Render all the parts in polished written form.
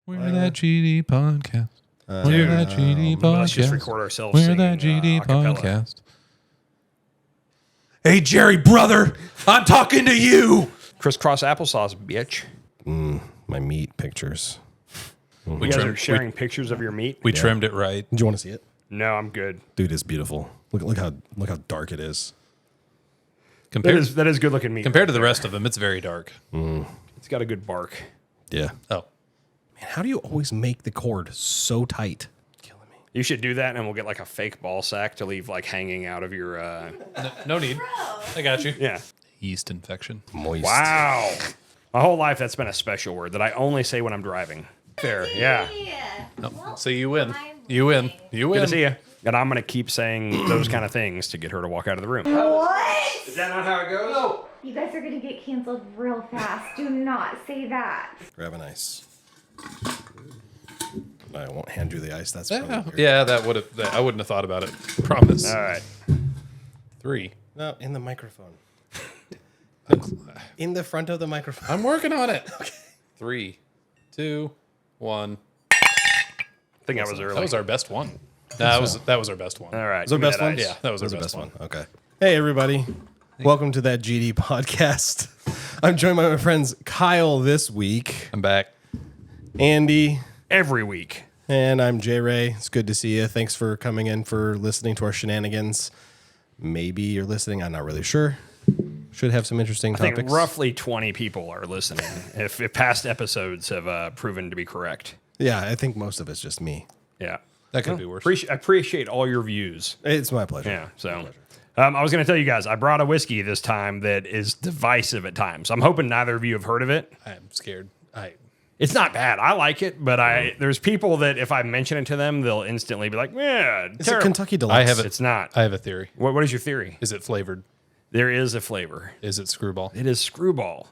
We're that GD podcast. We're that GD podcast. Let's just record ourselves We're singing, that GD acapella. podcast. Hey, Jerry, brother, I'm talking to you. Crisscross applesauce, bitch. My meat pictures. You guys are sharing pictures of your meat? We trimmed it right. Do you want to see it? No, I'm good. Dude, it's beautiful. Look how dark it is. That is good looking meat. Compared to the rest of them, it's very dark. It's got a good bark. Yeah. Oh, Man, how do you always make the cord so tight? Killing me. You should do that, and we'll get like a fake ball sack to leave like hanging out of your. no need. I got you. Yeah. Yeast infection. Moist. Wow. My whole life, that's been a special word that I only say when I'm driving. There. Yeah. No. So you win. You win. You Good win. to see you. And I'm gonna keep saying those kind of things to get her to walk out of the room. What? Is that not how it goes? No. You guys are gonna get canceled real fast. Do not say that. Grab an ice. I won't hand you the ice. That's Yeah, probably weird. yeah, that would have. I wouldn't have thought about it. Promise. All right. 3. No, in the microphone. In the front of the microphone. I'm working on it. 3, 2, 1. I think I was early. That was our best one. That was our best one. All right. Was our give me best that one? ice. Yeah, that was our best one. Okay. Hey, everybody. Welcome to that GD podcast. I'm joined by my friends Kyle this week, I'm back. Andy, Every week. and I'm Jay Ray. It's good to see you. Thanks for coming in, for listening to our shenanigans. Maybe you're listening. I'm not really sure. Should have some interesting I think topics. roughly 20 people are listening. if past episodes have proven to be correct. Yeah, I think most of it's just me. Yeah. That could be worse. I appreciate all your views. It's my pleasure. Yeah. So I was going to tell you guys, I brought a whiskey this time that is divisive at times. I'm hoping neither of you have heard of it. I'm scared. It's not bad. I like it, but there's people that if I mention it to them, they'll instantly be like, yeah, It's a terrible. Kentucky Deluxe. I have it. It's not. I have a theory. What is your theory? Is it flavored? There is a flavor. Is it screwball? It is Screwball.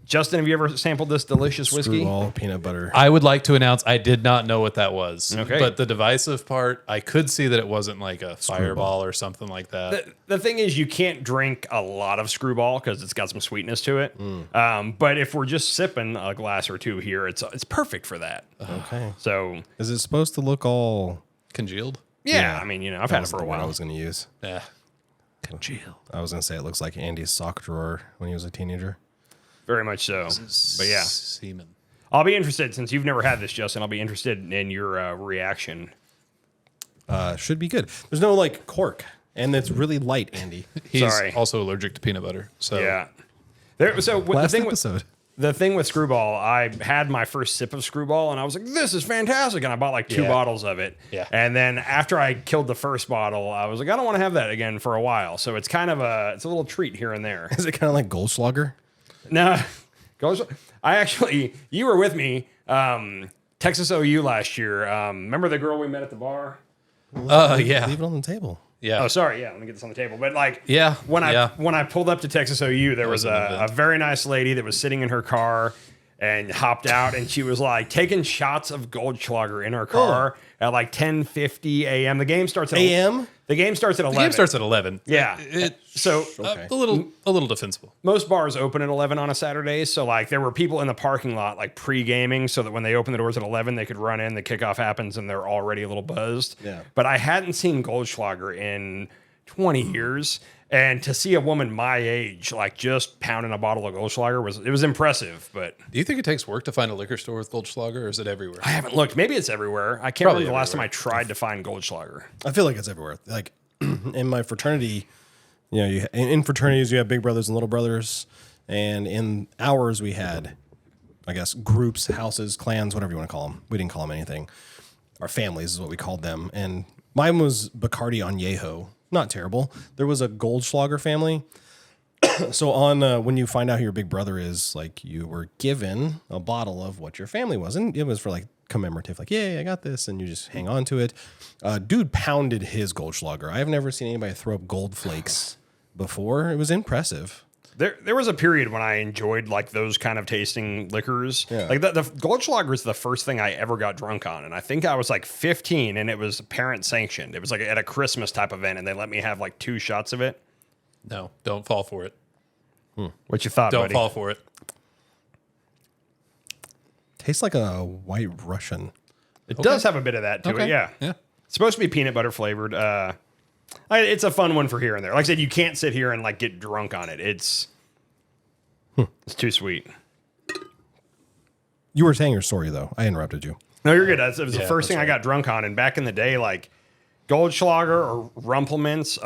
Justin, have you ever sampled this delicious whiskey? Screwball, peanut butter. I would like to announce I did not know what that was. Okay. But the divisive part, I could see that it wasn't like a fireball or something like that. The thing is, you can't drink a lot of Screwball because it's got some sweetness to it. But if we're just sipping a glass or two here, it's perfect for that. Okay. So Is it supposed to look all... Congealed? yeah, I mean, I've had it That's for a the word I while. was going to use. Yeah. Congealed. I was going to say it looks like Andy's sock drawer when he was a teenager. Very much so. But yeah, Semen. I'll be interested since you've never had this, Justin. I'll be interested in your reaction. Should be good. There's no like cork, and it's really light, Andy. He's Sorry. also allergic to peanut butter. So Yeah. Last episode. The thing with Screwball, I had my first sip of Screwball and I was like, this is fantastic. And I bought like 2 Yeah. bottles of it. Yeah. And then after I killed the first bottle, I was like, I don't want to have that again for a while. So it's kind of it's a little treat here and there. Is it kind of like Goldschlager? No, you were with me, Texas OU last year. Remember the girl we met at the bar? yeah. Leave it on the table. Yeah. Oh, sorry. Yeah, let me get this on the table. But like, Yeah, when yeah. I pulled up to Texas OU, there was was an a event. very nice lady that was sitting in her car and hopped out, and she was like taking shots of Goldschlager in her car at like 10:50 a.m. The game starts at AM? The game starts at 11. The game starts at 11. Yeah. So Okay. A little defensible. most bars open at 11 on a Saturday. So like there were people in the parking lot like pre-gaming so that when they open the doors at 11, they could run in, the kickoff happens, and they're already a little buzzed. Yeah. But I hadn't seen Goldschlager in 20 years. And to see a woman my age like just pounding a bottle of Goldschlager was impressive. But Do you think it takes work to find a liquor store with Goldschlager, or is it everywhere? I haven't looked. Maybe it's everywhere. I can't Probably remember the last time everywhere. I tried to find Goldschlager. I feel like it's everywhere. Like in my fraternity, in fraternities you have big brothers and little brothers, and in ours we had, I guess, groups, houses, clans, whatever you want to call them. We didn't call them anything. Our families is what we called them, and mine was Bacardi Añejo. Not terrible. There was a Goldschlager family. So on when you find out who your big brother is, like you were given a bottle of what your family was, and it was for like commemorative, like yay, I got this, and you just hang on to it. Dude pounded his Goldschlager. I've never seen anybody throw up gold flakes before. It was impressive. There was a period when I enjoyed like those kind of tasting liquors. Yeah. Like the Goldschlager is the first thing I ever got drunk on, and I think I was like 15, and it was parent sanctioned. It was like at a Christmas type event, and they let me have like 2 shots of it. No, don't fall for it. What you thought, Don't buddy? fall for it. Tastes like a White Russian. It does have a bit of that to it. Yeah. Yeah. It's supposed to be peanut butter flavored. It's a fun one for here and there. Like I said, you can't sit here and like get drunk on it. It's too sweet. You were saying your story though. I interrupted you. No, you're good. It was the Yeah, first thing I got drunk on. And back in the day, like Goldschlager or Rumpelmints.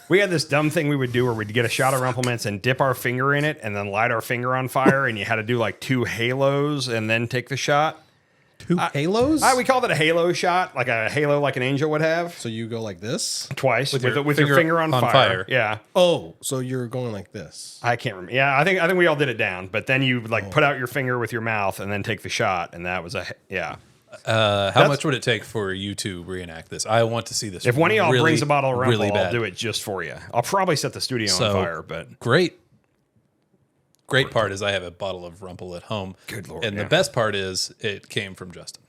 We had this dumb thing we would do where we'd get a shot of Rumpelmints and dip our finger in it and then light our finger on fire. And you had to do like 2 halos and then take the shot. 2 halos? We called it a halo shot, like a halo like an angel would have. So you go like this? Twice with your your finger on fire. Yeah. Oh, so you're going like this. I can't remember. Yeah, I think we all did it down, but then you like put out your finger with your mouth and then take the shot, and that was yeah. How much would it take for you to reenact this? I want to see this. If one of y'all really, brings a bottle of Rumple, really I'll bad. do it just for you. I'll probably set the studio on fire, but Great part is I have a bottle of Rumple at home. Good Lord, And yeah. the best part is it came from Justin.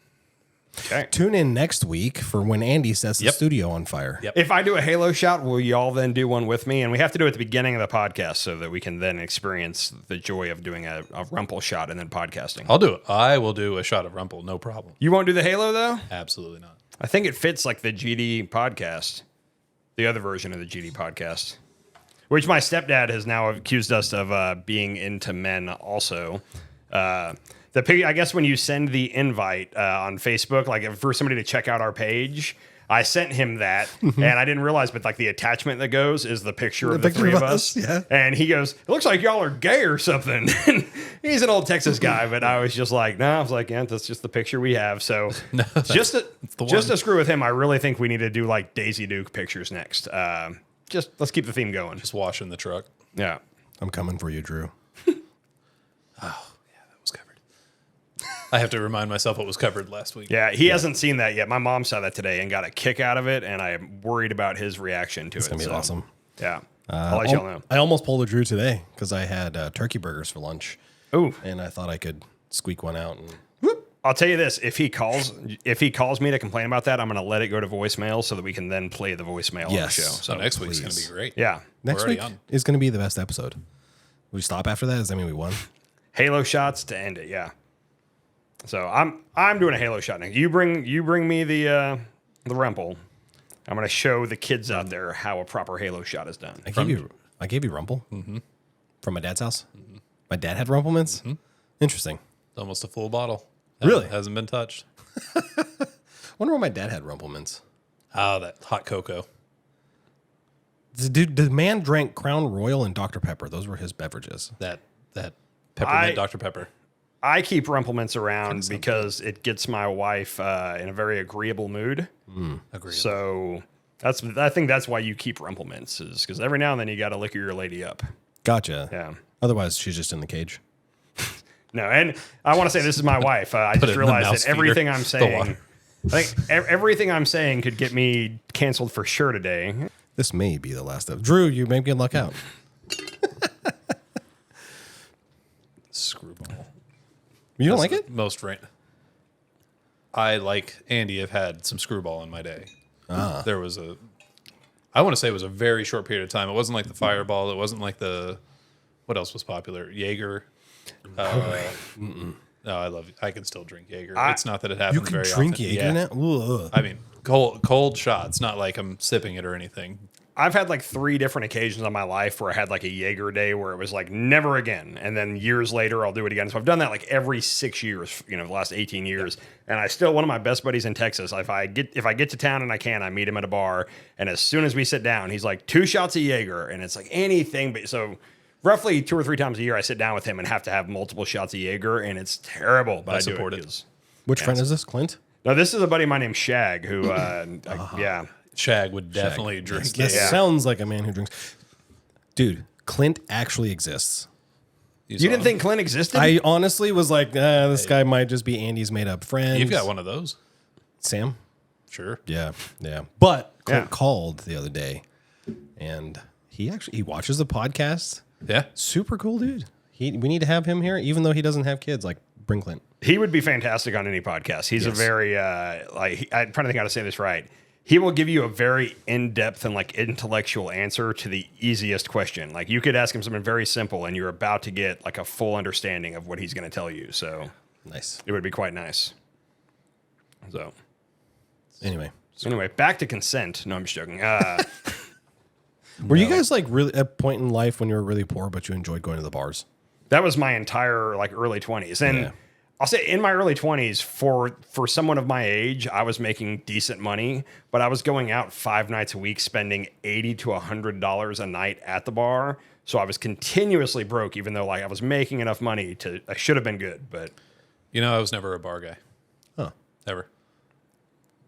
okay. Tune in next week for when Andy sets the Yep. studio on fire. Yep. If I do a Halo shot, will y'all then do one with me? And we have to do it at the beginning of the podcast so that we can then experience the joy of doing a Rumple shot and then podcasting. I'll do it. I will do a shot of Rumple, no problem. You won't do the Halo though? Absolutely not. I think it fits like the GD podcast, the other version of the GD podcast, which my stepdad has now accused us of being into men also. I guess when you send the invite on Facebook, like for somebody to check out our page, I sent him that, and I didn't realize, but like the attachment that goes is the picture of the picture three of of us. us, yeah. And he goes, "It looks like y'all are gay or something." He's an old Texas guy, but I was just like, "No," I was like, "Yeah, that's just the picture we have." So just to screw with him, I really think we need to do like Daisy Duke pictures next. Just let's keep the theme going. Just wash in the truck. Yeah. I'm coming for you, Drew. That was covered. I have to remind myself what was covered last week. Yeah, he hasn't seen that yet. My mom saw that today and got a kick out of it, and I'm worried about his reaction to it. It's going to be awesome. Yeah. I'll let y'all know. I almost pulled a Drew today because I had turkey burgers for lunch, Ooh, and I thought I could squeak one out. And I'll tell you this: if he calls me to complain about that, I'm going to let it go to voicemail so that we can then play the voicemail on the Yes. show. So next week's going to please. be great. Yeah, next already week on. is going to be the best episode. We stop after that? Does that mean we won? Halo shots to end it. Yeah. So I'm doing a Halo shot next. You bring me the Rumple. I'm going to show the kids out there how a proper Halo shot is done. I gave you Rumple from my dad's house. My dad had Rumplemints. Interesting. Almost a full bottle. Really? Hasn't been touched. Wonder why my dad had Rumplemints. Oh, that hot cocoa. The man drank Crown Royal and Dr. Pepper. Those were his beverages. That peppermint I- Dr. Pepper. I keep Rumplemints around because it gets my wife in a very agreeable mood. Agreed. So I think that's why you keep Rumplemints, is because every now and then you got to liquor your lady up. Gotcha. Yeah. Otherwise, she's just in the cage. No, and I want to say this is my wife. I it just in the realized mouse that everything feeder. I'm The saying, water. I think everything I'm saying could get me canceled for sure today. This may be the last of Drew. You may get luck out. Screwball. You don't That's like it? the most right. I, like Andy, have had some screwball in my day. There was I want to say it was a very short period of time. It wasn't like the Fireball. It wasn't like what else was popular? Jaeger. No, I can still drink Jaeger. It's not that it happens You can very drink often. Jaeger Yeah. now? Ugh. I mean, cold shots, not like I'm sipping it or anything. I've had like 3 different occasions on my life where I had like a Jaeger day where it was like never again. And then years later, I'll do it again. So I've done that like every 6 years, the last 18 years. And I still, one of my best buddies in Texas, if I get to town and I can, I meet him at a bar. And as soon as we sit down, he's like 2 shots of Jaeger. And it's like anything. But so roughly 2 or 3 times a year, I sit down with him and have to have multiple shots of Jaeger. And it's terrible. But I support do it. 'cause- Which friend is this? Clint? No, this is a buddy of mine named Shag who, yeah. Shag would definitely drink That Jaeger. sounds like a man who drinks. Dude, Clint actually exists. You didn't think Clint existed? I honestly was like, this guy might just be Andy's made up friend. You've got one of those. Sam? Sure. Yeah, yeah. But Clint Yeah. called the other day, and he watches the podcast. Yeah. Super cool dude. We need to have him here, even though he doesn't have kids. Like, bring Clint. He would be fantastic on any podcast. He's a Yes. very I'm trying to think how to say this right. he will give you a very in-depth and like intellectual answer to the easiest question. Like you could ask him something very simple and you're about to get like a full understanding of what he's going to tell you. So Nice. it would be quite nice. So Anyway, back to consent. No, I'm just joking. were you guys like really at a point in life when you were really poor, but you enjoyed going to the bars? That was my entire like early 20s. And Yeah. I'll say in my early 20s, for someone of my age, I was making decent money, but I was going out 5 nights a week, spending $80 to $100 a night at the bar. So I was continuously broke, even though like I was making enough money to, I should have been good, but You know, I was never a bar guy. Huh. Ever.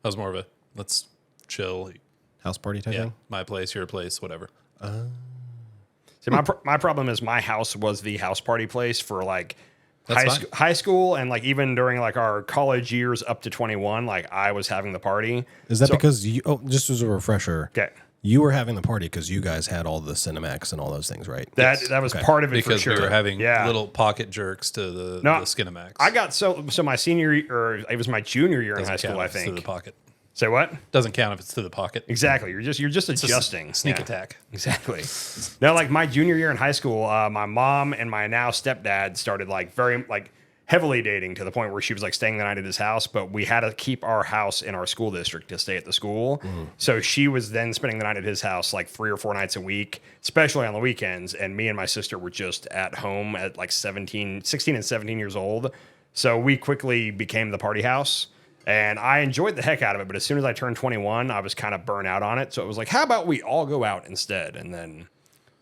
I was more of a let's chill. House party type Yeah, thing? my place, your place, whatever. see, my problem is my house was the house party place for like That's fine. high school and like even during like our college years up to 21, like I was having the party. Is that So- because you, just as a refresher, Okay. you were having the party because you guys had all the Cinemax and all those things, right? That was part of it for Because sure. we were having Yeah. little pocket jerks to the Skinamax. I got so my senior year, or it was my junior year in Doesn't high school, count I if it's to the think. pocket. Say what? Doesn't count if it's to the pocket. Exactly. You're just adjusting. Sneak Yeah. attack. Exactly. No, like my junior year in high school, my mom and my now stepdad started like very like heavily dating to the point where she was like staying the night at his house, but we had to keep our house in our school district to stay at the school. So she was then spending the night at his house like 3 or 4 nights a week, especially on the weekends. And me and my sister were just at home at like 16 and 17 years old. So we quickly became the party house. And I enjoyed the heck out of it, but as soon as I turned 21, I was kind of burnt out on it. So it was like, how about we all go out instead? And then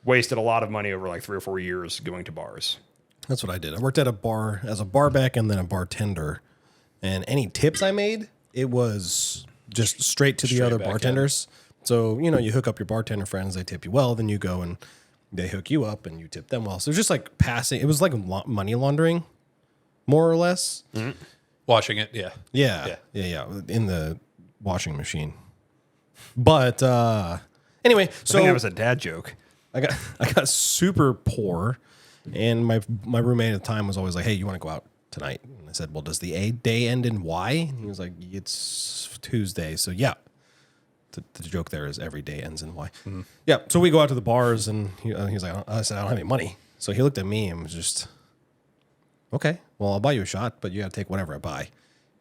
wasted a lot of money over like 3 or 4 years going to bars. That's what I did. I worked at a bar as a barback and then a bartender. And any tips I made, it was just straight to the Straight other back in. bartenders. So, you know, you hook up your bartender friends, they tip you well, then you go and they hook you up and you tip them well. So it was just like passing. It was like money laundering, more or less. Washing it, yeah. Yeah. In the washing machine. But anyway, I think so that was a dad joke. I got super poor, and my roommate at the time was always like, "Hey, you want to go out tonight?" And I said, "Well, does the day end in Y?" And he was like, "It's Tuesday." So yeah, the joke there is every day ends in Y. Yeah. So we go out to the bars, and he's like, "I said I don't have any money." So he looked at me and was just, "Okay, well, I'll buy you a shot, but you got to take whatever I buy."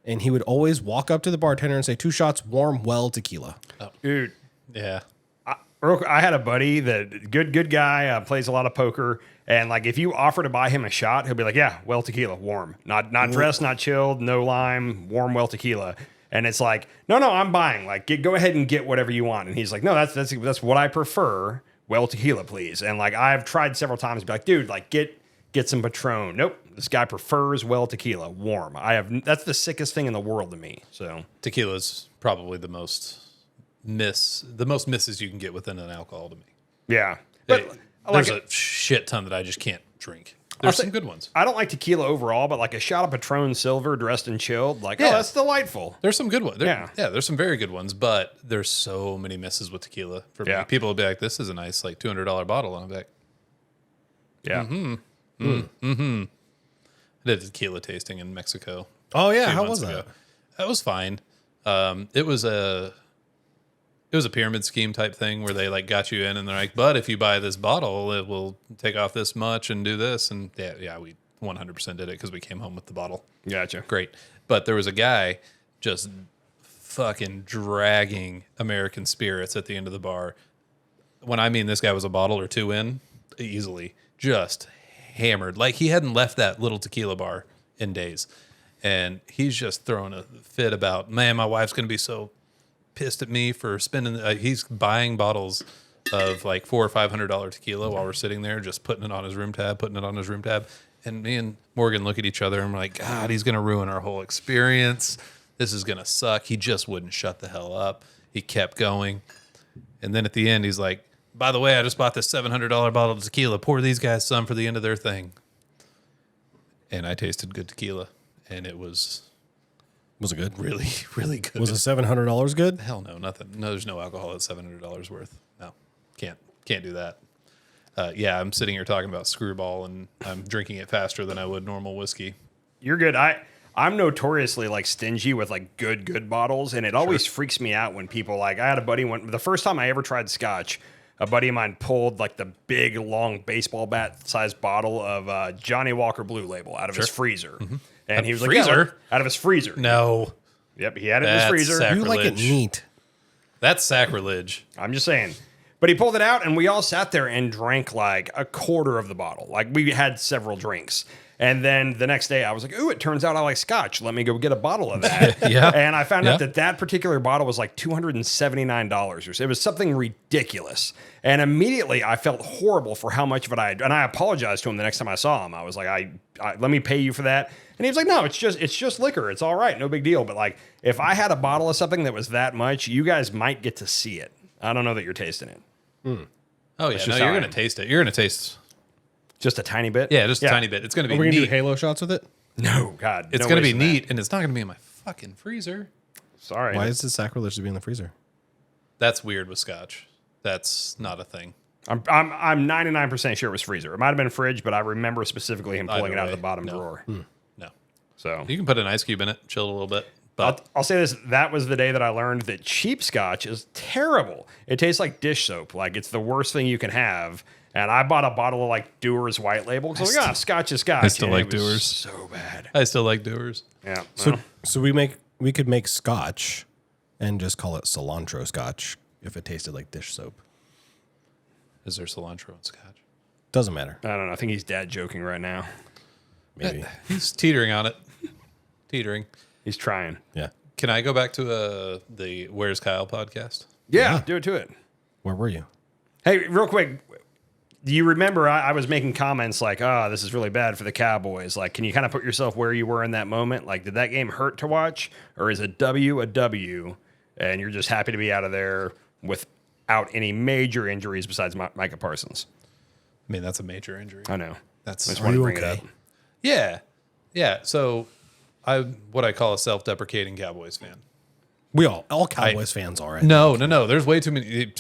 And he would always walk up to the bartender and say, 2 shots, warm, well, tequila. Dude, Yeah. I had a buddy that good guy, plays a lot of poker. And like, if you offer to buy him a shot, he'll be like, yeah, well, tequila, warm, not dressed, not chilled, no lime, warm, well, tequila. And it's like, no, I'm buying. Like, go ahead and get whatever you want. And he's like, no, that's what I prefer. Well, tequila, please. And like, I've tried several times to be like, dude, like get some Patron. Nope, this guy prefers well tequila, warm. That's the sickest thing in the world to me. So Tequila's probably the most misses you can get within an alcohol to me. yeah, but There's like, a shit ton that I just can't drink. There's say- some good ones. I don't like tequila overall, but like a shot of Patron Silver dressed and chilled, like, Yeah. oh, that's delightful. There's some good ones. Yeah. There's some very good ones, but there's so many misses with tequila for Yeah. me. People will be like, "This is a nice like $200 bottle," and I'm like, Yeah. I did a tequila tasting in Mexico. Oh yeah, a few how months was ago. that? That was fine. It was a pyramid scheme type thing where they like got you in and they're like, but if you buy this bottle, it will take off this much and do this. And yeah, we 100% did it because we came home with the bottle. Gotcha. Great. But there was a guy just fucking dragging American spirits at the end of the bar. When I mean this guy was a bottle or 2 in, easily, just hammered. Like he hadn't left that little tequila bar in days. And he's just throwing a fit about, man, my wife's going to be so pissed at me for spending. He's buying bottles of like $400 or $500 tequila while we're sitting there, just putting it on his room tab. And me and Morgan look at each other and we're like, God, he's going to ruin our whole experience. This is going to suck. He just wouldn't shut the hell up. He kept going. And then at the end, he's like, by the way, I just bought this $700 bottle of tequila. Pour these guys some for the end of their thing. And I tasted good tequila. And it was Was it good? really, really good. Was it $700 good? Hell no, nothing. No, there's no alcohol at $700 worth. No, can't do that. Yeah, I'm sitting here talking about Screwball and I'm drinking it faster than I would normal whiskey. You're good. I I'm notoriously like stingy with like good bottles, and it always freaks me out when people like. I had a buddy the first time I ever tried Scotch. A buddy of mine pulled like the big, long baseball bat sized bottle of Johnny Walker Blue Label out of his freezer, and he was like, freezer? out of his freezer. No, Yep, he had it in his That's freezer. sacrilege. You like it neat. That's sacrilege. I'm just saying. But he pulled it out, and we all sat there and drank like a quarter of the bottle. Like we had several drinks. And then the next day I was like, ooh, it turns out I like Scotch. Let me go get a bottle of that. Yeah. And I found out Yeah. that particular bottle was like $279 or so. It was something ridiculous. And immediately I felt horrible for how much of it I had. And I apologized to him the next time I saw him. I was like, I let me pay you for that. And he was like, no, it's just liquor. It's all right. No big deal. But like, if I had a bottle of something that was that much, you guys might get to see it. I don't know that you're tasting it. Oh yeah, no, just you're how I gonna am. taste it. You're gonna taste. Just a tiny bit? Yeah, just a tiny bit. It's gonna be Are we gonna do neat. Halo shots with it? No, God. It's no gonna be ways in that. neat, and it's not gonna be in my fucking freezer. Sorry. Why is it sacrilege to be in the freezer? That's weird with Scotch. That's not a thing. I'm 99% sure it was freezer. It might have been fridge, but I remember specifically him pulling Either it out of way, the bottom no. drawer. No, So you can put an ice cube in it, chill a little bit. But I'll say this: that was the day that I learned that cheap Scotch is terrible. It tastes like dish soap. Like it's the worst thing you can have. And I bought a bottle of like Dewar's White Label because like, Scotch is Scotch. I still and like it was Dewar's. So bad. I still like Dewar's. Yeah. So well, so we could make Scotch and just call it cilantro Scotch if it tasted like dish soap. Is there cilantro in Scotch? Doesn't matter. I don't know. I think he's dad joking right now. Maybe. He's teetering on it. Teetering. He's trying. Yeah. Can I go back to the Where's Kyle podcast? Yeah. Do it to it. Where were you? Hey, real quick. Do you remember I was making comments like, oh, this is really bad for the Cowboys? Like, can you kind of put yourself where you were in that moment? Like, did that game hurt to watch? Or is a W and you're just happy to be out of there without any major injuries besides Micah Parsons? I mean, that's a major injury. I know. That's I just Are wanted to you bring okay? it up. yeah, yeah. So, what I call a self-deprecating Cowboys fan. We all Cowboys fans are, right? No. There's way too many.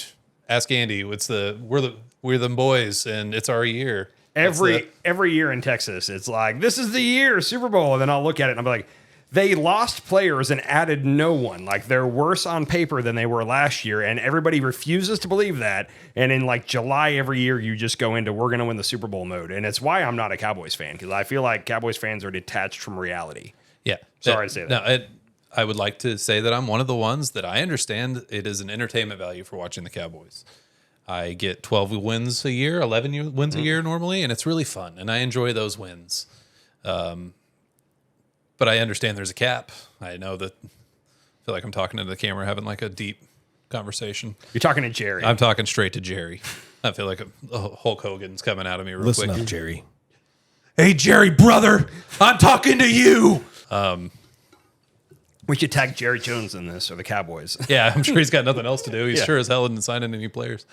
Ask Andy. We're the boys, and it's our year. That's Every year in Texas, it's like, this is the year, Super Bowl. And then I'll look at it and I'll be like, they lost players and added no one. Like, they're worse on paper than they were last year. And everybody refuses to believe that. And in like July every year, you just go into, we're going to win the Super Bowl mode. And it's why I'm not a Cowboys fan, because I feel like Cowboys fans are detached from reality. Yeah. Sorry to say that. No, I would like to say that I'm one of the ones that I understand it is an entertainment value for watching the Cowboys. I get 12 wins a year, 11 wins a year normally, and it's really fun, and I enjoy those wins. But I understand there's a cap. I know that. I feel like I'm talking to the camera, having like a deep conversation. You're talking to Jerry. I'm talking straight to Jerry. I feel like a Hulk Hogan's coming out of me real Listen quick. up, Jerry. Hey, Jerry, brother, I'm talking to you. We should tag Jerry Jones in this, or the Cowboys. Yeah, I'm sure he's got nothing else to do. He's Yeah. sure as hell isn't signing any players.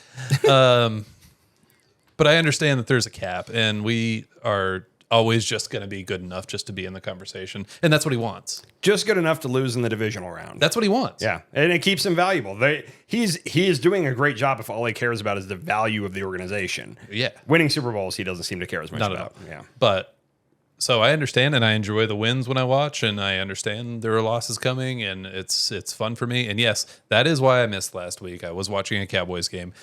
But I understand that there's a cap, and we are always just going to be good enough just to be in the conversation, and that's what he wants. Just good enough to lose in the divisional round. That's what he wants. Yeah, and it keeps him valuable. He is doing a great job if all he cares about is the value of the organization. Yeah. Winning Super Bowls, he doesn't seem to care as much Not at about. all. Yeah. But so I understand, and I enjoy the wins when I watch, and I understand there are losses coming, and it's fun for me. And yes, that is why I missed last week. I was watching a Cowboys game.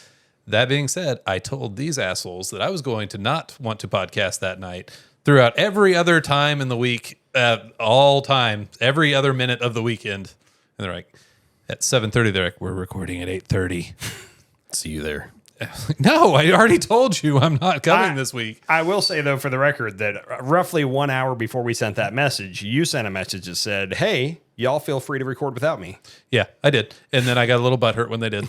That being said, I told these assholes that I was going to not want to podcast that night throughout every other time in the week, all time, every other minute of the weekend. And they're like, at 7:30, they're like, we're recording at 8:30. See you there. No, I already told you I'm not coming this week. I will say, though, for the record, that roughly 1 hour before we sent that message, you sent a message that said, hey, y'all feel free to record without me. Yeah, I did. And then I got a little butthurt when they did.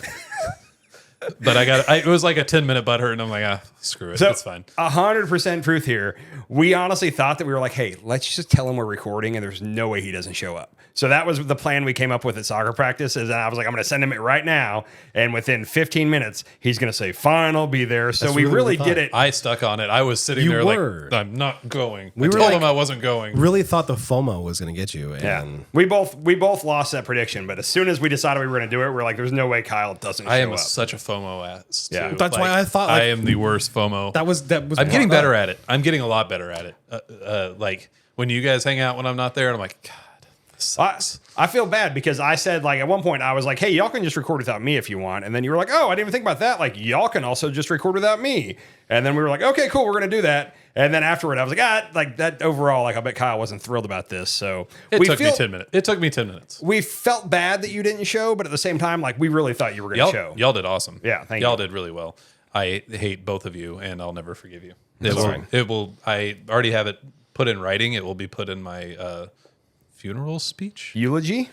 But it was like a 10-minute butthurt, and I'm like, screw it. It's fine. 100% truth here. We honestly thought that we were like, hey, let's just tell him we're recording, and there's no way he doesn't show up. So that was the plan we came up with at soccer practice. Is I was like, I'm going to send him it right now, and within 15 minutes, he's going to say, fine, I'll be there. So That's we really really what I did it. I stuck on it. I was sitting You there were. like, I'm not going. We I were told like- him I wasn't going. Really thought the FOMO was going to get you. And Yeah, we both lost that prediction, but as soon as we decided we were going to do it, we're like, "There's no way Kyle doesn't I show am up." such a FOMO ass. Yeah. too. That's why I thought, like, I am the worst FOMO. that was I'm getting better at it. I'm getting a lot better at it. Like when you guys hang out when I'm not there, and I'm like, God, this sucks. I feel bad because I said, like, at one point I was like, hey, y'all can just record without me if you want. And then you were like, oh, I didn't even think about that. Like, y'all can also just record without me. And then we were like, okay, cool, we're going to do that. And then afterward, I was like, like that overall, like, I bet Kyle wasn't thrilled about this. So It took me 10 minutes. It took me 10 minutes. We felt bad that you didn't show, but at the same time, like, we really thought you were going to show. Y'all did awesome. Yeah, thank y'all you. did really well. I hate both of you, and I'll never forgive you. Sorry. It will. I already have it put in writing. It will be put in my funeral speech. Eulogy?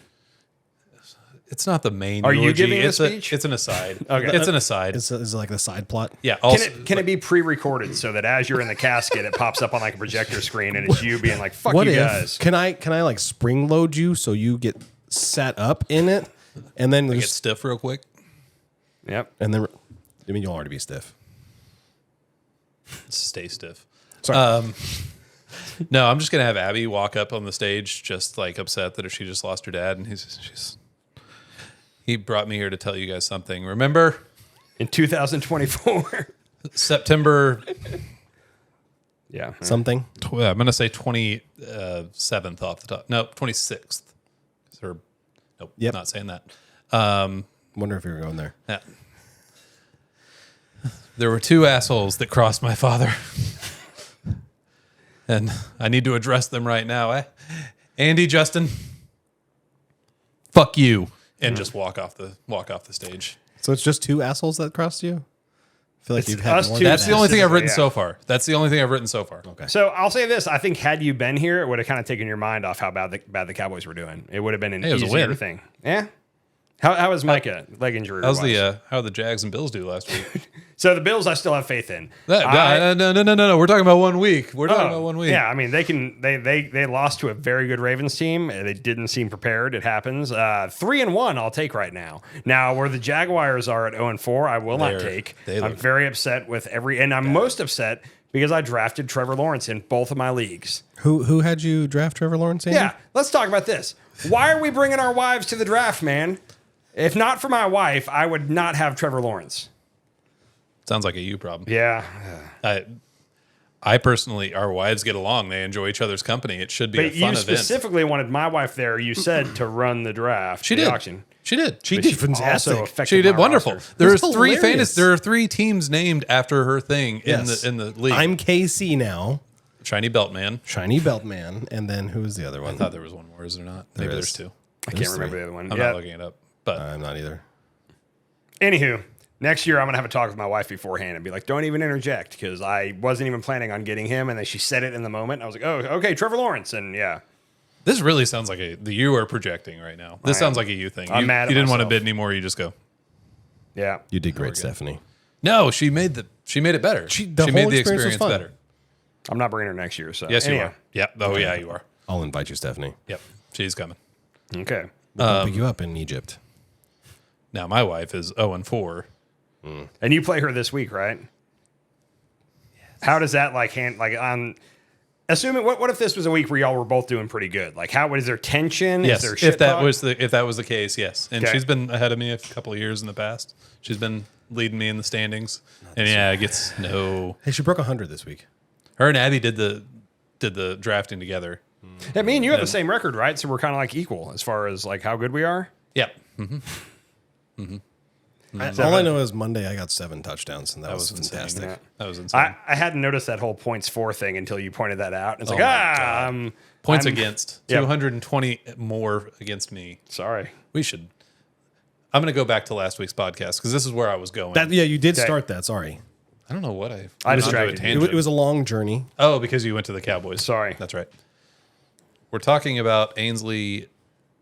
It's not the main. Are you eulogy. giving the it's speech? It's an aside. Okay. It's an aside. Is it like the side plot? Yeah. Also, Can it be pre-recorded so that as you're in the casket, it pops up on like a projector screen and it's you being like, fuck What you if guys. can I like spring load you so you get sat up in it, and then get there's, stiff real quick. Yep. and then I mean you'll already be stiff. Stay stiff. Sorry. No, I'm just gonna have Abby walk up on the stage, just like upset that she just lost her dad, and he brought me here to tell you guys something. Remember In 2024. September? Yeah. Something. I'm gonna say 27th off the top. No, 26th. Or nope. Yep. Not saying that. Wonder if you're going there. Yeah. There were two assholes that crossed my father. And I need to address them right now. Andy, Justin, fuck you. And just walk off the stage. So it's just two assholes that crossed you. I feel like It's you've had us more two. than That's that. the only thing I've written Yeah. so far. That's the only thing I've written so far. Okay. So I'll say this: I think had you been here, it would have kind of taken your mind off how bad the Cowboys were doing. It would have been an Hey, it was a easier win. thing. Yeah. How was Micah leg injury? How's the how the Jags and Bills do last week? So the Bills, I still have faith in. I- No. We're talking about 1 week. We're talking about 1 week. Yeah, I mean they lost to a very good Ravens team. They didn't seem prepared. It happens. 3-1, I'll take right now. Now where the Jaguars are at 0-4, I will not take. They I'm look very upset with and I'm most upset because I drafted Trevor Lawrence in both of my leagues. Who had you draft Trevor Lawrence? Andy? Yeah, let's talk about this. Why are we bringing our wives to the draft, man? If not for my wife, I would not have Trevor Lawrence. Sounds like a you problem. Yeah. I personally, our wives get along. They enjoy each other's company. It should be a But fun you event. specifically wanted my wife there, you said, to run the draft. She the did. auction. She did. She But did she fantastic. also affected She did my wonderful. roster. There's That's three hilarious. There are three teams named after her thing Yes. in the league. I'm KC now. Shiny Belt Man. Shiny Belt Man, and then who was the other one? I thought there was one more. Is there not? Maybe There there's is. two. I can't remember the other one. I'm Yeah. not looking it up. But I'm not either. Anywho, next year I'm gonna have a talk with my wife beforehand and be like, "Don't even interject," because I wasn't even planning on getting him, and then she said it in the moment. I was like, "Oh, okay, Trevor Lawrence," and yeah, this really sounds like the you are projecting right now. This I sounds am. like a you thing. I'm You, mad at you didn't want to myself. bid anymore. You just go. yeah. You did great, Stephanie. No, she made it better. The She whole made the experience was experience fun. better. I'm not bringing her next year. So Yes, you anyhow. are. Yep. Oh yeah, you are. I'll invite you, Stephanie. Yep. She's coming. Okay. We'll pick you up in Egypt. Now my wife is 0-4. And you play her this week, right? How does that on? Assuming what if this was a week where y'all were both doing pretty good? Like, how is there tension? Yes, Is there shit if that talk? was the case, yes. And Okay. she's been ahead of me a couple of years in the past. She's been leading me in the standings. And yeah, it gets no. Hey, she broke 100 this week. Her and Abby did the drafting together. Yeah, me and you have the same record, right? So we're kind of like equal as far as like how good we are. Yep. All I know is Monday I got 7 touchdowns, and that, was insane. fantastic. Yeah. That was insane. I hadn't noticed that whole points for thing until you pointed that out. It's like, my God. Points I'm- against. Yep. 220 more against me. Sorry. We should. I'm going to go back to last week's podcast because this is where I was going. Yeah, you did Okay. start that. Sorry. I don't know what I I went onto a distracted you. It, tangent. it was a long journey. Oh, because you went to the Cowboys. Sorry. That's right. We're talking about Ainsley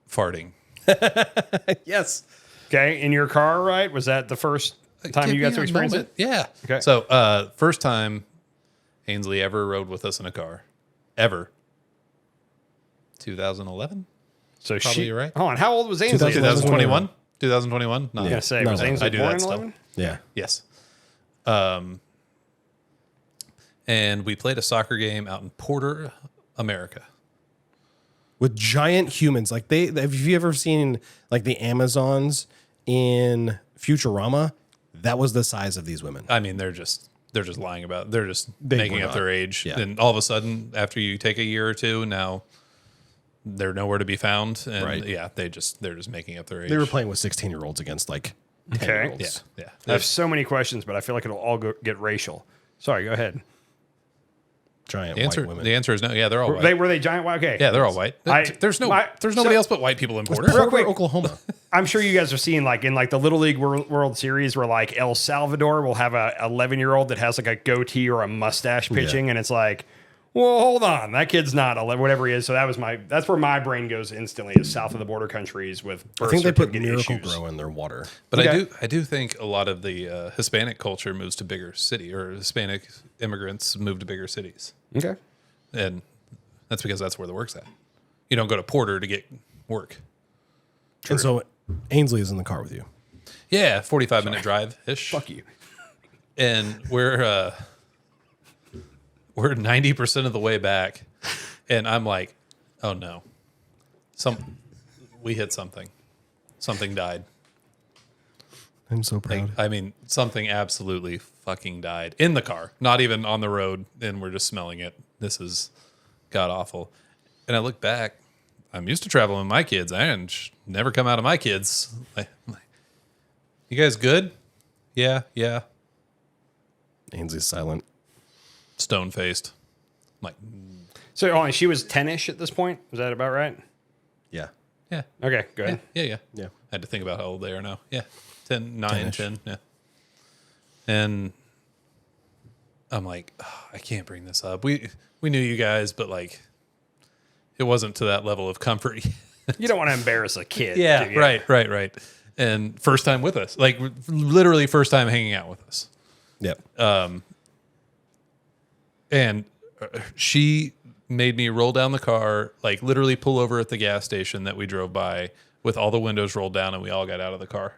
farting. Yes. Okay, in your car, right? Was that the first time Give you got me to a experience moment. it? Yeah. Okay. So, first time Ainsley ever rode with us in a car. Ever. 2011? So Probably you're right. Hold on, how old was Ainsley? 2021? 2021? No. I was gonna say, No, was no, Ainsley I do born that in still. 11? Yeah. Yes. And we played a soccer game out in Porter, America. With giant humans, like have you ever seen like the Amazons in Futurama? That was the size of these women. I mean, they're just they're just lying about. They're just They making were up not. their age, Yeah. and all of a sudden, after you take a year or two, now they're nowhere to be found. And Right. yeah, they're just making up their age. They were playing with 16-year-olds against like 10-year-olds. Yeah, I have so many questions, but I feel like it'll all get racial. Sorry, go ahead. Giant The answer, white women. the answer is no. Yeah, they're all white. Were they giant? Okay. Yeah, they're all white. There's nobody else but white people in Porter. Real quick. Oklahoma. I'm sure you guys have seen like in like the Little League World Series where like El Salvador will have a 11-year-old that has like a goatee or a mustache pitching, and it's like, well, hold on, that kid's not 11, whatever he is. So that's where my brain goes instantly is south of the border countries with birth I think they put certificate Miracle issues. Grow in their water. But Okay. I do think a lot of the Hispanic culture moves to bigger city, or Hispanic immigrants move to bigger cities, Okay. and that's because that's where the work's at. You don't go to Porter to get work. And so Ainsley is in the car with you. Yeah, 45-minute drive ish. Fuck you. And we're 90% of the way back, and I'm like, oh no, we hit something. Something died. I'm so proud. I mean, something absolutely fucking died in the car, not even on the road, and we're just smelling it. This is god awful. And I look back. I'm used to traveling with my kids. I ain't never come out of my kids. You guys good? Yeah. Ainsley's silent. Stone faced. Like, So only she was 10-ish at this point. Was that about right? Yeah. yeah. Okay, go ahead. Yeah. Yeah. I had to think about how old they are now. Yeah. 10, 9, 10-ish. 10. Yeah. And I'm like, oh, I can't bring this up. We knew you guys, but like, it wasn't to that level of comfort. You don't want to embarrass a kid. Yeah, do you? right. And first time with us, like literally first time hanging out with us. Yep. And she made me roll down the car, like literally pull over at the gas station that we drove by with all the windows rolled down, and we all got out of the car.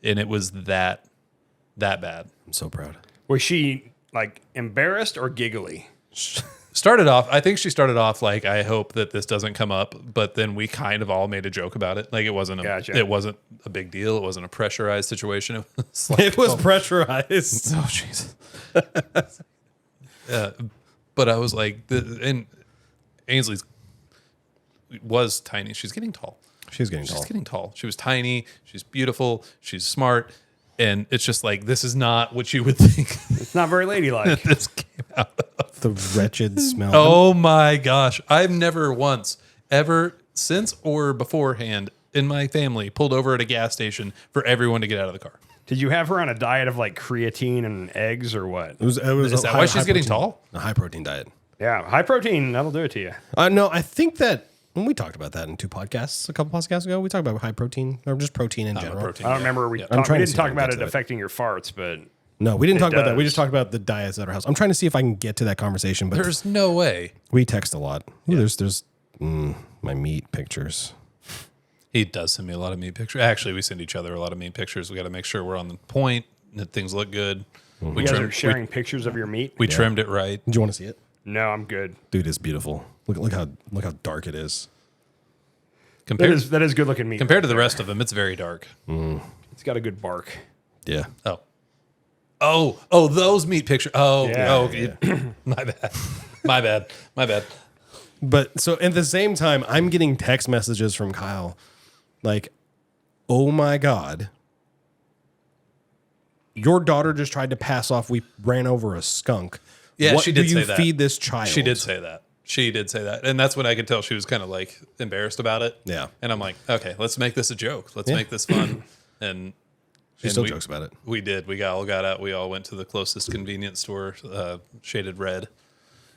And it was that bad. I'm so proud. Was she like embarrassed or giggly? I think she started off like, I hope that this doesn't come up, but then we kind of all made a joke about it. Like it wasn't Gotcha. it wasn't a big deal. It wasn't a pressurized situation. It was like, It was pressurized. oh jeez. But I was like, and Ainsley's was tiny. She's getting tall. She's getting tall. She's getting tall. She was tiny. She's beautiful. She's smart. And it's just like, this is not what you would think It's not very ladylike. this came out of. The wretched smell. Oh my gosh. I've never once, ever since or beforehand in my family pulled over at a gas station for everyone to get out of the car. Did you have her on a diet of like creatine and eggs or what? It was Is that why she's getting tall? A high protein diet. Yeah, high protein, that'll do it to you. No, I think that when we talked about that in a couple podcasts ago, we talked about high protein or just protein in general. protein. I don't remember we, Yeah. I'm trying we to didn't see if I talk can about get it to it. affecting your farts, but No, we didn't talk about that. We does. just talked about the diets at our house. I'm trying to see if I can get to that conversation, but There's no way. we text a lot. Ooh, there's my meat pictures. He does send me a lot of meat pictures. Actually, we send each other a lot of meat pictures. We got to make sure we're on the point, that things look good. We you guys trimmed, are sharing pictures of your meat. we trimmed it right. Do you want to see it? No, I'm good. Dude, it's beautiful. Look how dark it is. Compared, That is good looking meat. compared to the rest of them, it's very dark. It's got a good bark. Yeah. Oh, those meat pictures. Yeah, My bad. But so at the same time, I'm getting text messages from Kyle like, oh my God, your daughter just tried to pass off. We ran over a skunk. Yeah, what she did do you say that. feed this child? She did say that. And that's when I could tell she was kind of like embarrassed about it. Yeah. And I'm like, okay, let's make this a joke. Let's make this fun. And She still jokes about it. We did. We all got out. We all went to the closest convenience store, Shaded Red,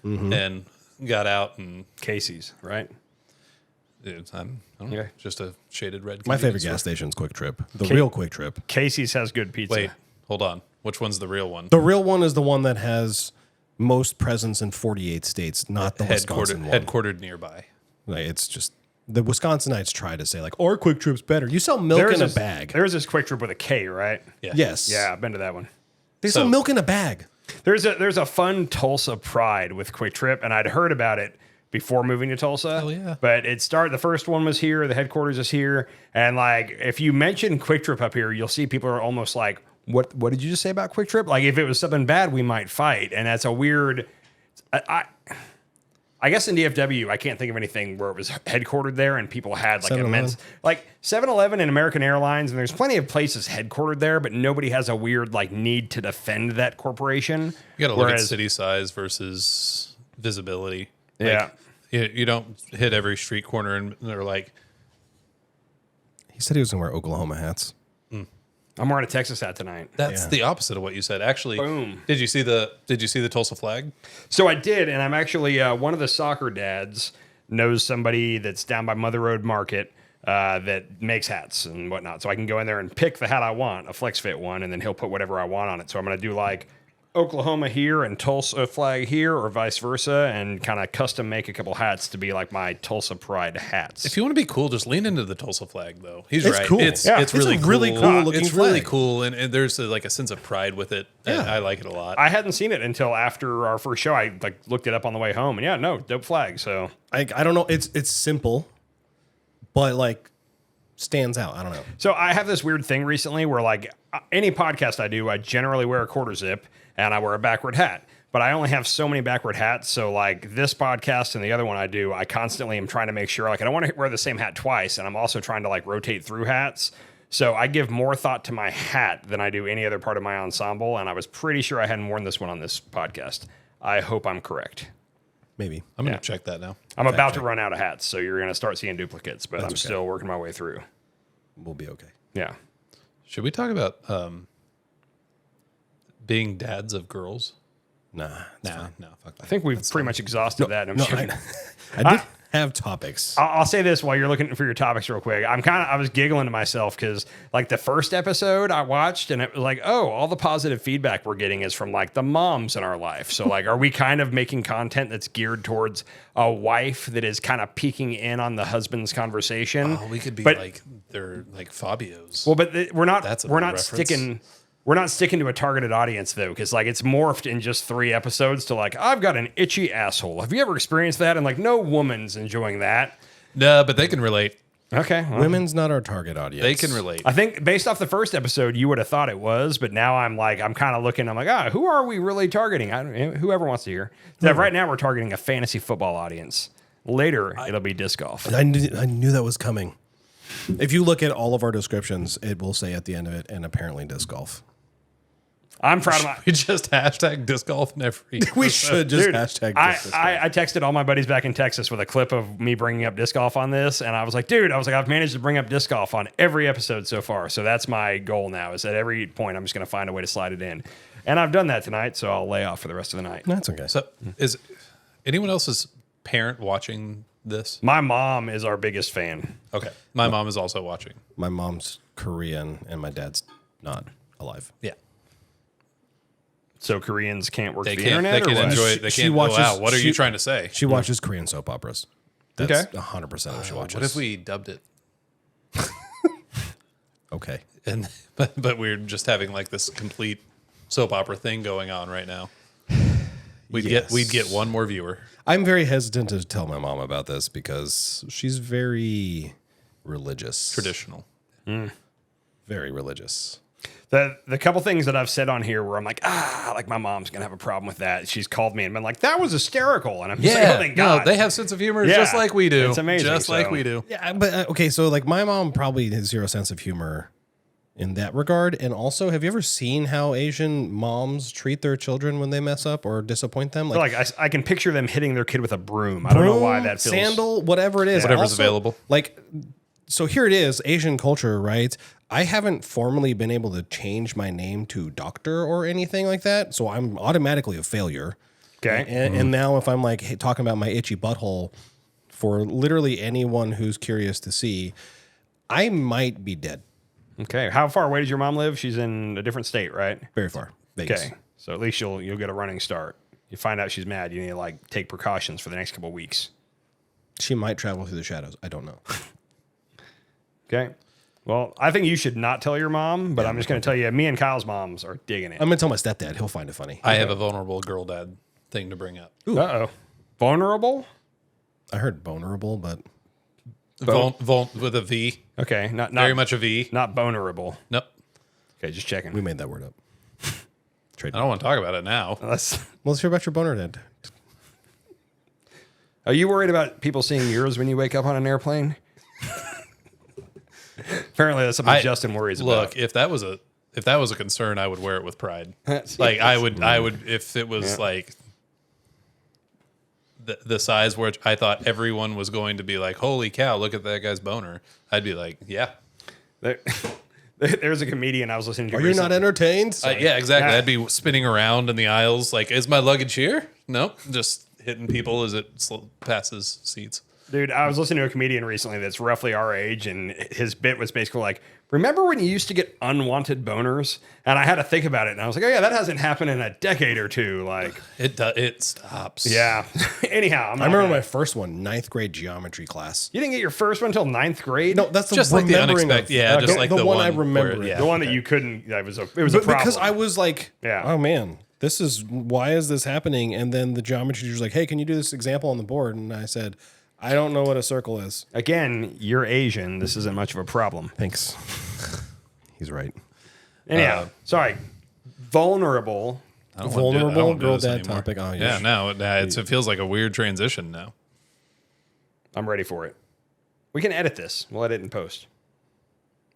and got out. And Casey's, right? I don't know, Okay. just a Shaded Red. My favorite convenience gas store. station's Quick Trip. The real Quick Trip. Casey's has good pizza. Wait, hold on. Which one's the real one? The real one is the one that has most presence in 48 states, not the Wisconsin one. Headquartered nearby. Like, it's just the Wisconsinites try to say like, our Quick Trip's better. You sell milk in a bag. There's this Quick Trip with a K, right? Yeah. Yes. Yeah, I've been to that one. They sell So- milk in a bag. There's a fun Tulsa Pride with Quick Trip, and I'd heard about it before moving to Tulsa. Hell yeah. But the first one was here, the headquarters is here, and like if you mention Quick Trip up here, you'll see people are almost like, What did you just say about Quick Trip? Like, if it was something bad, we might fight, and that's a weird. I guess in DFW, I can't think of anything where it was headquartered there and people had like 7-Eleven. immense, like 7-Eleven and American Airlines, and there's plenty of places headquartered there, but nobody has a weird like need to defend that corporation. You got to look at city size versus visibility. Yeah. You don't hit every street corner and they're like, He said he was going to wear Oklahoma hats. I'm wearing a Texas hat tonight. that's the opposite of what you said. Actually, Boom. Did you see the Tulsa flag? So I did, and I'm actually one of the soccer dads knows somebody that's down by Mother Road Market that makes hats and whatnot. So I can go in there and pick the hat I want, a Flex Fit one, and then he'll put whatever I want on it. So I'm going to do like Oklahoma here and Tulsa flag here, or vice versa, and kind of custom make a couple hats to be like my Tulsa Pride hats. If you want to be cool, just lean into the Tulsa flag, though. He's It's right. cool. It's Yeah. it's It's really a really cool. cool looking It's really flag. cool, and there's like a sense of pride with it. And I like it a lot. I hadn't seen it until after our first show. I like looked it up on the way home, and yeah, no, dope flag. So I don't know. It's simple, but like stands out. I don't know. So I have this weird thing recently where like any podcast I do, I generally wear a quarter zip and I wear a backward hat. But I only have so many backward hats. So like this podcast and the other one I do, I constantly am trying to make sure like I don't want to wear the same hat twice. And I'm also trying to like rotate through hats. So I give more thought to my hat than I do any other part of my ensemble. And I was pretty sure I hadn't worn this one on this podcast. I hope I'm correct. Maybe. I'm gonna yeah. check that now. I'm about to run out of hats. So you're going to start seeing duplicates, but I'm okay. still working my way through. We'll be okay. Yeah. Should we talk about being dads of girls? Nah. it's fine. No, fuck that. I think we've pretty much exhausted that. I'm No, sure. I did have topics. I'll say this while you're looking for your topics real quick. I was giggling to myself because like the first episode I watched and it was like, oh, all the positive feedback we're getting is from like the moms in our life. So like, are we kind of making content that's geared towards a wife that is kind of peeking in on the husband's conversation? Oh, we could be But- like they're like Fabio's. Well, but we're not. That's a We're big not reference. sticking. We're not sticking to a targeted audience though, because like it's morphed in just 3 episodes to like I've got an itchy asshole. Have you ever experienced that? And like no woman's enjoying that. No, but they can relate. Okay, well, Women's not our target audience. They can relate. I think based off the first episode, you would have thought it was, but now I'm kind of looking. I'm like, who are we really targeting? Whoever wants to hear. So right now, we're targeting a fantasy football audience. Later, it'll be disc golf. I knew that was coming. If you look at all of our descriptions, it will say at the end of it, and apparently disc golf. I'm proud of my. We just hashtag disc golf in every. We should just Dude, hashtag disc golf. I texted all my buddies back in Texas with a clip of me bringing up disc golf on this, and I was like, dude, I've managed to bring up disc golf on every episode so far. So that's my goal now. Is at every point I'm just going to find a way to slide it in, and I've done that tonight. So I'll lay off for the rest of the night. That's okay. So, is anyone else's parent watching this? My mom is our biggest fan. Okay, my mom is also watching. My mom's Korean, and my dad's not alive. Yeah, So Koreans can't work they the can't. They internet. can or what? enjoy it. They She can't. watches- Wow, what are you she- trying to say? She watches Korean soap operas. That's Okay. 100% what she watches. What if we dubbed it? Okay. And but we're just having like this complete soap opera thing going on right now. We'd get one more viewer. I'm very hesitant to tell my mom about this because she's very religious. Traditional. Very religious. The couple things that I've said on here where I'm like my mom's gonna have a problem with that. She's called me and been like, that was hysterical, and I'm just like, oh, thank God. no, they have sense of humor Yeah, just like we do. it's amazing, just like so- we do. Yeah, but okay, so like my mom probably has zero sense of humor in that regard. And also, have you ever seen how Asian moms treat their children when they mess up or disappoint them? Like I can picture them hitting their kid with a broom. I don't know why that feels. sandal, whatever it is. Whatever's Also, available. Like, so here it is, Asian culture, right? I haven't formally been able to change my name to doctor or anything like that, so I'm automatically a failure. Okay. And now if I'm like talking about my itchy butthole for literally anyone who's curious to see, I might be dead Okay. How far away does your mom live? She's in a different state, right? very far. Vegas. Okay. So at least you'll get a running start. You find out she's mad, you need to like take precautions for the next couple of weeks. She might travel through the shadows. I don't know. Okay. Well, I think you should not tell your mom, but I'm just going to tell you, me and Kyle's moms are digging it. I'm gonna tell my stepdad. He'll find it funny. I have a vulnerable girl dad thing to bring up. Uh-oh. Vulnerable? I heard vulnerable, but With a V. Okay. Not Very much a V. not vulnerable. Nope. Okay, just checking. We made that word up. I don't want to talk about it now. Let's- Well, let's hear about your boner dad. Are you worried about people seeing yours when you wake up on an airplane? Apparently, that's something Justin worries about. Look, if that was a concern, I would wear it with pride. That's- Like I would if it was like the size where I thought everyone was going to be like, holy cow, look at that guy's boner. I'd be like, yeah. There's a comedian I was listening to. Are you not recently. entertained? Yeah, exactly. Yeah. I'd be spinning around in the aisles like, is my luggage here? Nope. Just hitting people as it passes seats. Dude, I was listening to a comedian recently that's roughly our age, and his bit was basically like, remember when you used to get unwanted boners? And I had to think about it, and I was like, oh yeah, that hasn't happened in a decade or two. Like, It stops. yeah. Anyhow, I remember my first one, 9th grade geometry class. You didn't get your first one until 9th grade? No, that's the Just like the remembering unexpected. of- Yeah, just like the one I one remember. where- yeah. The one that you couldn't, it was a problem. Because I was like, Yeah. oh man, why is this happening? And then the geometry teacher was like, hey, can you do this example on the board? And I said, I don't know what a circle is. Again, you're Asian. This isn't much of a problem. Thanks. He's right. Anyhow, sorry. Vulnerable. I don't wanna do- I Vulnerable don't wanna do girl this dad anymore. topic. Oh, Yeah, no, it feels like a weird transition now. I'm ready for it. We can edit this. We'll edit in post.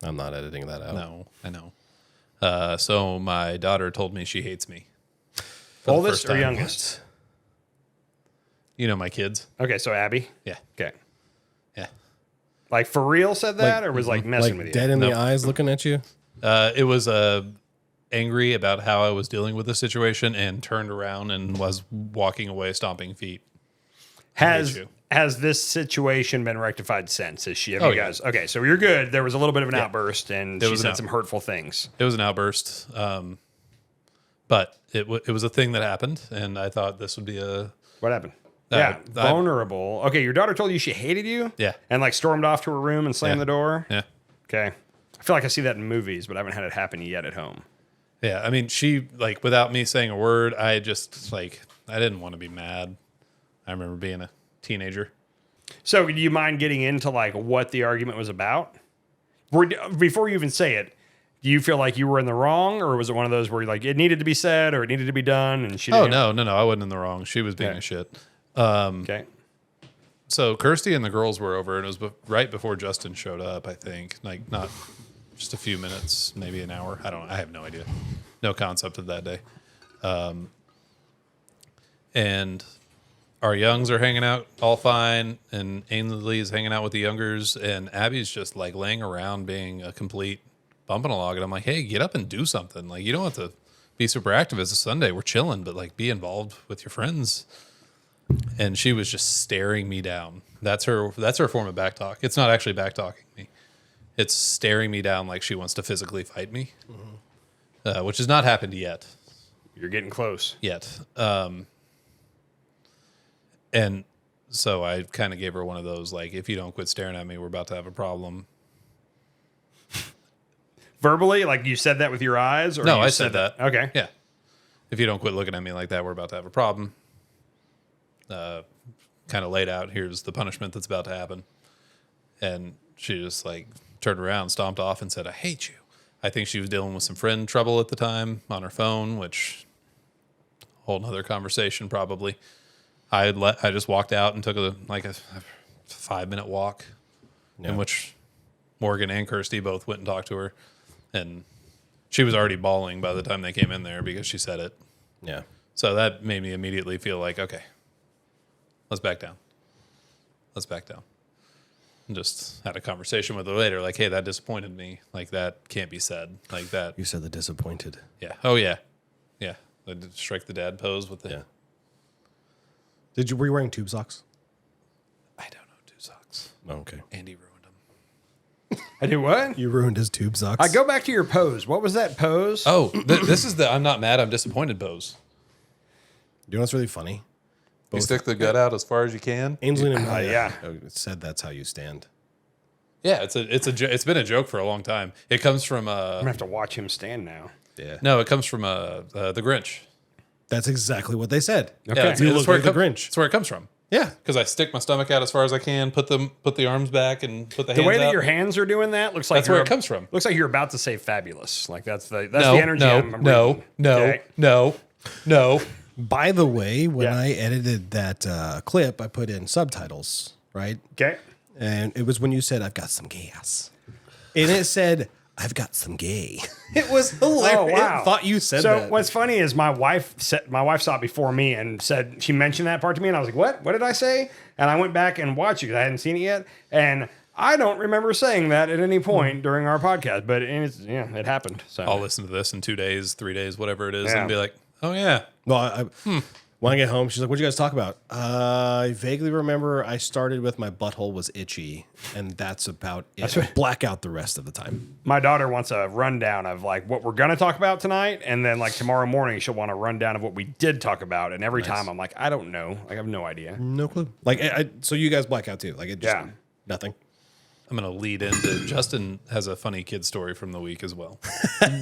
I'm not editing that out. No, I know. So my daughter told me she hates me. For the Oldest first or time. youngest? You know my kids. Okay, so Abby. Yeah, Okay. yeah. Like for real said that, or was like messing with Like you? dead in Nope. the eyes looking at you. It was angry about how I was dealing with the situation and turned around and was walking away, stomping feet. Has you. has this situation been rectified since? Have Oh, you yeah. guys? Okay, so you're good. There was a little bit of an outburst, and There she was said an some hurtful things. It was an outburst, but it was a thing that happened, and I thought this would be a What happened? Uh, Yeah, I- vulnerable. Okay, your daughter told you she hated you. Yeah. and like stormed off to her room and slammed Yeah. the door. yeah. Okay, I feel like I see that in movies, but I haven't had it happen yet at home. Yeah, I mean, she like without me saying a word, I just like I didn't want to be mad. I remember being a teenager. So, do you mind getting into like what the argument was about? Before you even say it, do you feel like you were in the wrong, or was it one of those where you're like it needed to be said or it needed to be done, and she? Oh didn't no, I wasn't in the wrong. She was being Okay. a shit. Okay. So Kirsty and the girls were over, and it was right before Justin showed up. I think like not just a few minutes, maybe an hour. I don't. I have no idea. No concept of that day. And our youngs are hanging out all fine, and Ainsley's hanging out with the youngers, and Abby's just like laying around being a complete bumping a log. And I'm like, hey, get up and do something. Like you don't have to be super active. It's a Sunday. We're chilling, but like be involved with your friends. And she was just staring me down. That's her form of back talk. It's not actually back talking me. It's staring me down like she wants to physically fight me, which has not happened yet. You're getting close. And so I kind of gave her one of those, like, if you don't quit staring at me, we're about to have a problem. Verbally, like you said that with your eyes, or No, you I said that. Okay. Yeah. If you don't quit looking at me like that, we're about to have a problem. Kind of laid out, here's the punishment that's about to happen. And she just like turned around, stomped off, and said, I hate you. I think she was dealing with some friend trouble at the time on her phone, which whole nother conversation probably. I just walked out and took a 5-minute walk in which Morgan and Kirsty both went and talked to her. And she was already bawling by the time they came in there because she said it. Yeah. So that made me immediately feel like, okay, let's back down. Let's back down. And just had a conversation with her later, like, hey, that disappointed me. Like, that can't be said. Like that. You said the disappointed. Yeah. Oh, yeah. Yeah. The strike the dad pose with the. Yeah. Were you wearing tube socks? I don't know, two socks. Oh, okay. Andy ruined them. I do what? You ruined his tube socks. I go back to your pose. What was that pose? Oh, this is the I'm not mad, I'm disappointed pose. You know what's really funny? You stick the gut out as far as you can. Ainsley and Amelia yeah. said that's how you stand. Yeah, it's been a joke for a long time. It comes from I'm gonna have to watch him stand now. Yeah. no, it comes from the Grinch. That's exactly what they said. Okay. Yeah, You look where like the it Grinch. That's where it comes from. Yeah. Because I stick my stomach out as far as I can, put the arms back, and put the The hands way that out. your hands are doing that looks like That's where you're- it comes from. Looks like you're about to say fabulous. Like that's the no, energy. no, I'm no, reading. no, Okay. no. By the way, when Yeah. I edited that clip, I put in subtitles, right? Okay. And it was when you said, "I've got some gas," and it said, "I've got some gay." It was hilarious. Oh wow! I thought you said so that. what's funny is my wife saw it before me and said she mentioned that part to me, and I was like, "What? What did I say?" And I went back and watched it because I hadn't seen it yet, and I don't remember saying that at any point during our podcast. But it happened. So I'll listen to this in 2 days, 3 days, whatever it is, Yeah. and be like, oh yeah. Well, when I get home, she's like, "What'd you guys talk about?" I vaguely remember I started with my butthole was itchy, and that's about it. Black out the rest of the time. my daughter wants a rundown of like what we're gonna talk about tonight, and then like tomorrow morning she'll want a rundown of what we did talk about. And every time I'm like, I don't know, I have no idea. No clue. Like, so you guys black out too? Like, it just Yeah. nothing. I'm gonna lead into Justin has a funny kid story from the week as well.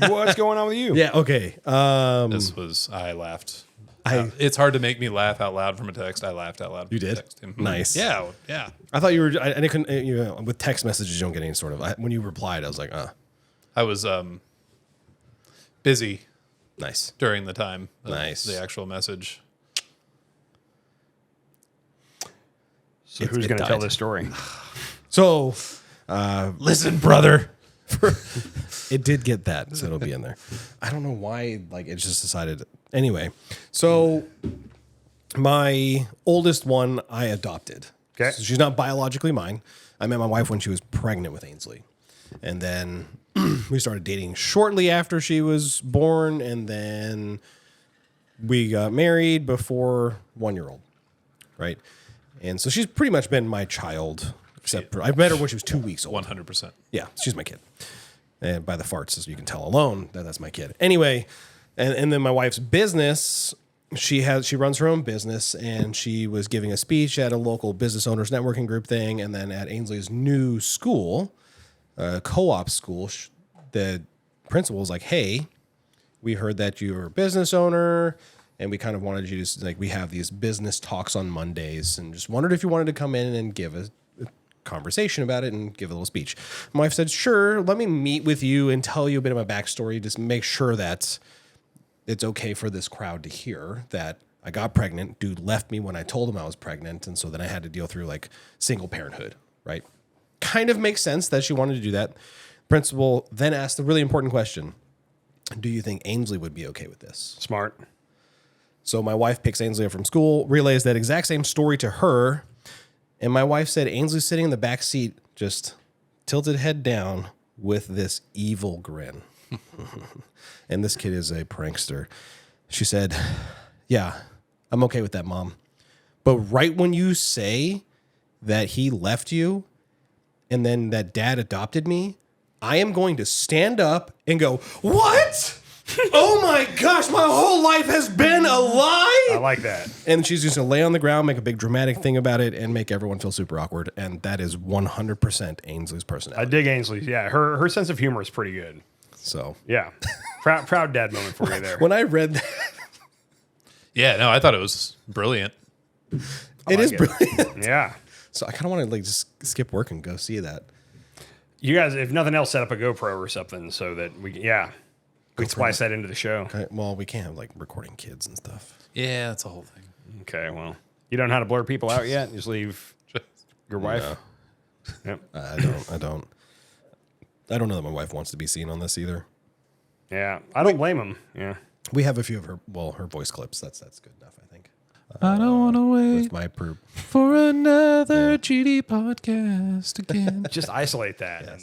What's going on with you? Yeah. Okay. I laughed. It's hard to make me laugh out loud from a text. I laughed out loud. From You a did? text. Mhm. Nice. Yeah. I thought you were. I couldn't. With text messages, you don't get any sort of. When you replied, I was like, I was busy nice. during the time of Nice. the actual message. So who's it gonna tell died. this story? So Listen, brother. it did get that, so it'll be in there. I don't know why. Like, it just decided. Anyway, so my oldest one I adopted. Okay. So she's not biologically mine. I met my wife when she was pregnant with Ainsley, and then we started dating shortly after she was born, and then we got married before 1 year old, right? And so she's pretty much been my child, except I met her when she was 2 weeks old. 100%. Yeah, she's my kid. And by the farts, as you can tell alone, that's my kid. Anyway, and then my wife's business, she runs her own business, and she was giving a speech at a local business owners networking group thing, and then at Ainsley's new school, co-op school, the principal was like, "Hey, we heard that you're a business owner, and we kind of wanted you to, like, we have these business talks on Mondays, and just wondered if you wanted to come in and give a conversation about it and give a little speech." My wife said, "Sure, let me meet with you and tell you a bit of my backstory, just make sure that it's okay for this crowd to hear that I got pregnant. Dude left me when I told him I was pregnant, and so then I had to deal through like single parenthood, right?" Kind of makes sense that she wanted to do that. Principal then asked the really important question: "Do you think Ainsley would be okay with this?" Smart. So my wife picks Ainsley up from school, relays that exact same story to her, and my wife said Ainsley's sitting in the back seat, just tilted head down with this evil grin. And this kid is a prankster. She said, "Yeah, I'm okay with that, Mom. But right when you say that he left you and then that Dad adopted me, I am going to stand up and go, 'What? Oh my gosh, my whole life has been a lie.'" I like that. And she's just going to lay on the ground, make a big dramatic thing about it, and make everyone feel super awkward. And that is 100% Ainsley's I personality. dig Ainsley's. Yeah, her sense of humor is pretty good. So Yeah, proud dad moment for you there. when I read that, Yeah, no, I thought it was brilliant. it is it. brilliant. Yeah, So I kind of want to like just skip work and go see that. you guys, if nothing else, set up a GoPro or something so that we can splice that into the show. Okay, well, we can't have like recording kids and stuff. Yeah, that's the whole thing. Okay, well, you don't know how to blur people out yet. Just leave your wife. No. Yep. I don't know that my wife wants to be seen on this either. Yeah, I don't blame him. Yeah. We have a few of her voice clips. That's good enough, I think. I don't want to wait With my for another GD podcast again. Just isolate that. And